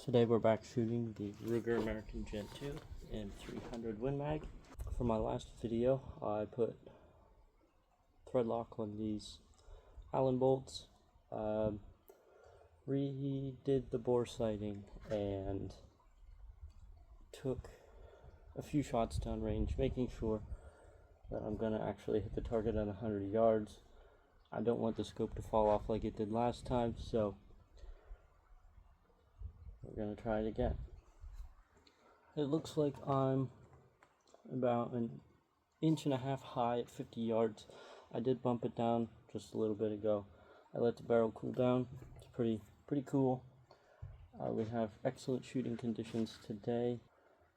Today we're back shooting the Ruger American Gen 2 in 300 Win Mag. For my last video, I put thread lock on these Allen bolts, redid the bore sighting, and took a few shots downrange, making sure that I'm going to actually hit the target at 100 yards. I don't want the scope to fall off like it did last time, so we're going to try it again. It looks like I'm about an inch and a half high at 50 yards. I did bump it down just a little bit ago. I let the barrel cool down. It's pretty cool. We have excellent shooting conditions today.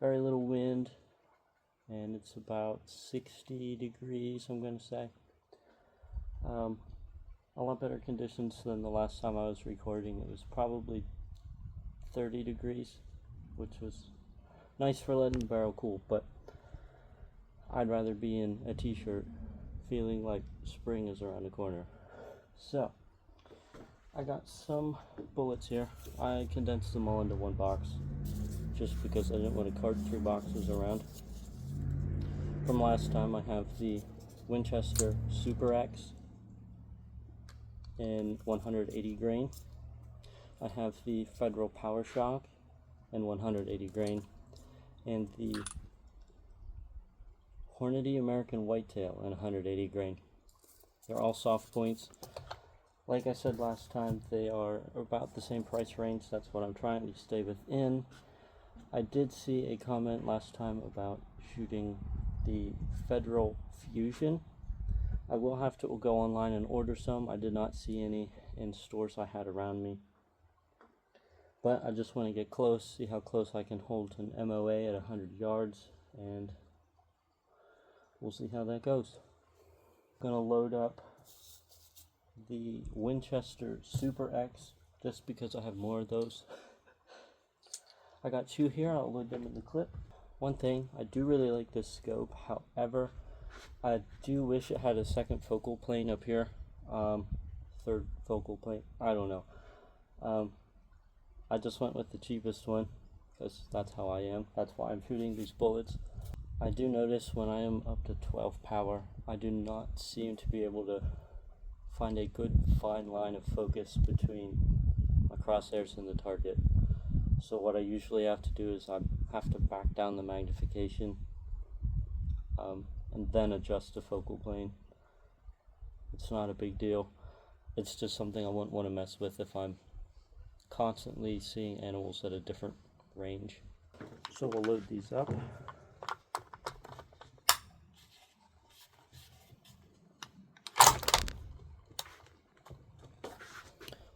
Very little wind, and it's about 60 degrees, I'm going to say. A lot better conditions than the last time I was recording. It was probably 30 degrees, which was nice for letting the barrel cool, but I'd rather be in a t-shirt feeling like spring is around the corner. So I got some bullets here. I condensed them all into one box just because I didn't want to cart 3 boxes around. From last time, I have the Winchester Super X in 180 grain. I have the Federal Power Shock in 180 grain, and the Hornady American Whitetail in 180 grain. They're all soft points. Like I said last time, they are about the same price range. That's what I'm trying to stay within. I did see a comment last time about shooting the Federal Fusion. I will have to go online and order some. I did not see any in stores I had around me. But I just want to get close, see how close I can hold an MOA at 100 yards, and we'll see how that goes. I'm going to load up the Winchester Super X just because I have more of those. I got 2 here. I'll load them in the clip. One thing, I do really like this scope. However, I do wish it had a second focal plane up here. Third focal plane, I don't know. I just went with the cheapest one because that's how I am. That's why I'm shooting these bullets. I do notice when I am up to 12 power, I do not seem to be able to find a good fine line of focus between my crosshairs and the target. So what I usually have to do is I have to back down the magnification and then adjust the focal plane. It's not a big deal. It's just something I wouldn't want to mess with if I'm constantly seeing animals at a different range. So we'll load these up.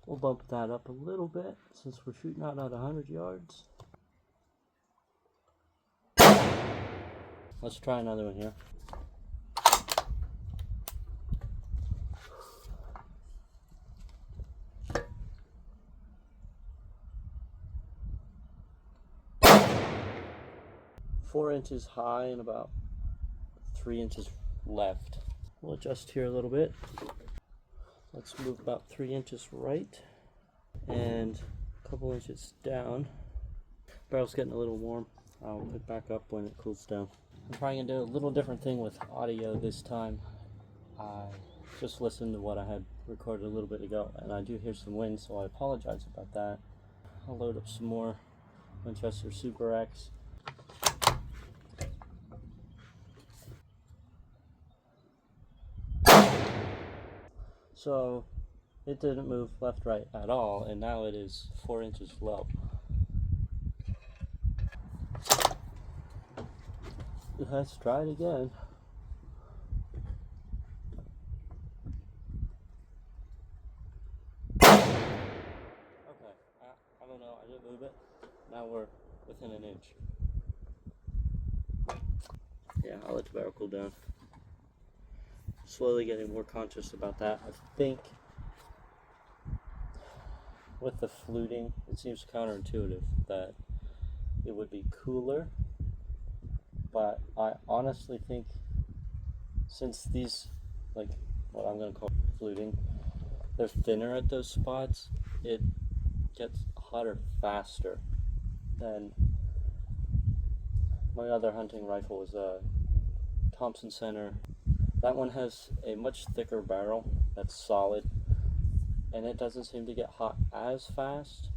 We'll bump that up a little bit since we're shooting out at 100 yards. Let's try another one here. Four inches high and about 3 inches left. We'll adjust here a little bit. Let's move about 3 inches right and a couple inches down. Barrel's getting a little warm. I'll put it back up when it cools down. I'm probably going to do a little different thing with audio this time. I just listened to what I had recorded a little bit ago, and I do hear some wind, so I apologize about that. I'll load up some more Winchester Super X. So it didn't move left, right at all, and now it is 4 inches low. Let's try it again. Okay, I don't know, I didn't move it. Now we're within an inch. Yeah, I'll let the barrel cool down. Slowly getting more conscious about that. I think with the fluting, it seems counterintuitive that it would be cooler, but I honestly think since these, like what I'm going to call fluting, they're thinner at those spots, it gets hotter faster. Then my other hunting rifle is a Thompson Center. That one has a much thicker barrel that's solid, and it doesn't seem to get hot as fast.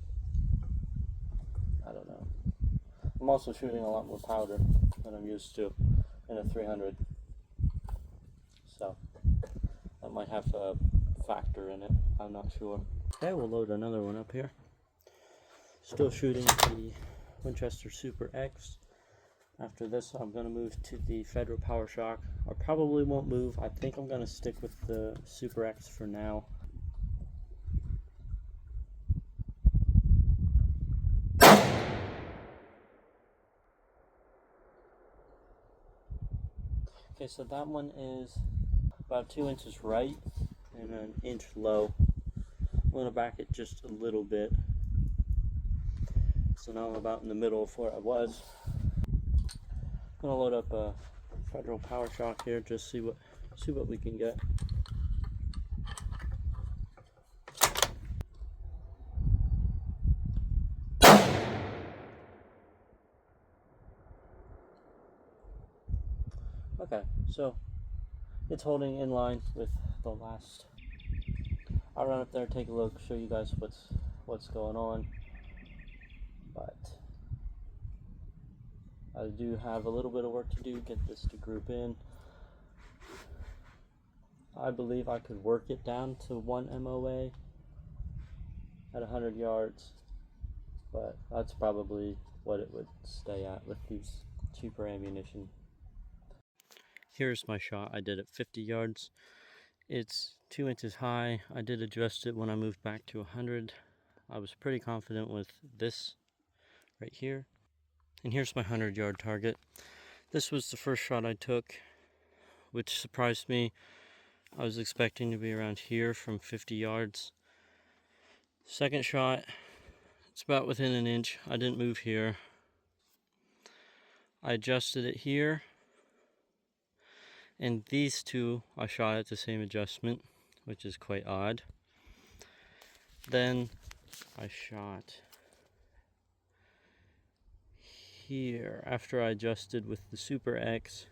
I don't know. I'm also shooting a lot more powder than I'm used to in a 300, so that might have a factor in it. I'm not sure. Okay, we'll load another one up here. Still shooting the Winchester Super X. After this, I'm going to move to the Federal PowerShock. I probably won't move. I think I'm going to stick with the Super X for now. Okay, so that one is about 2 inches right and an inch low. I'm going to back it just a little bit. So now I'm about in the middle of where I was. I'm going to load up a Federal PowerShock here, just see what we can get. Okay, so it's holding in line with the last. I'll run up there, take a look, show you guys what's going on. But I do have a little bit of work to do, get this to group in. I believe I could work it down to 1 MOA at 100 yards, but that's probably what it would stay at with these cheaper ammunition. Here's my shot. I did it 50 yards. It's 2 inches high. I did adjust it when I moved back to 100. I was pretty confident with this right here. And here's my 100-yard target. This was the first shot I took, which surprised me. I was expecting to be around here from 50 yards. Second shot, it's about within an inch. I didn't move here. I adjusted it here. And these two I shot at the same adjustment, which is quite odd. Then I shot here after I adjusted with the Super X,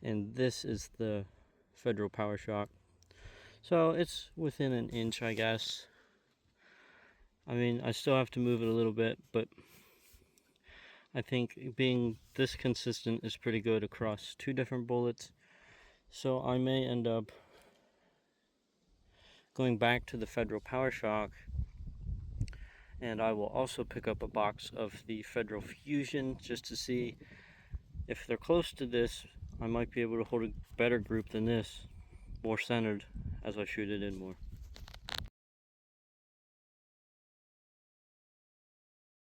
and this is the Federal PowerShock. So it's within an inch, I guess. I mean, I still have to move it a little bit, but I think being this consistent is pretty good across 2 different bullets. So I may end up going back to the Federal PowerShock, and I will also pick up a box of the Federal Fusion just to see if they're close to this. I might be able to hold a better group than this, more centered as I shoot it in more.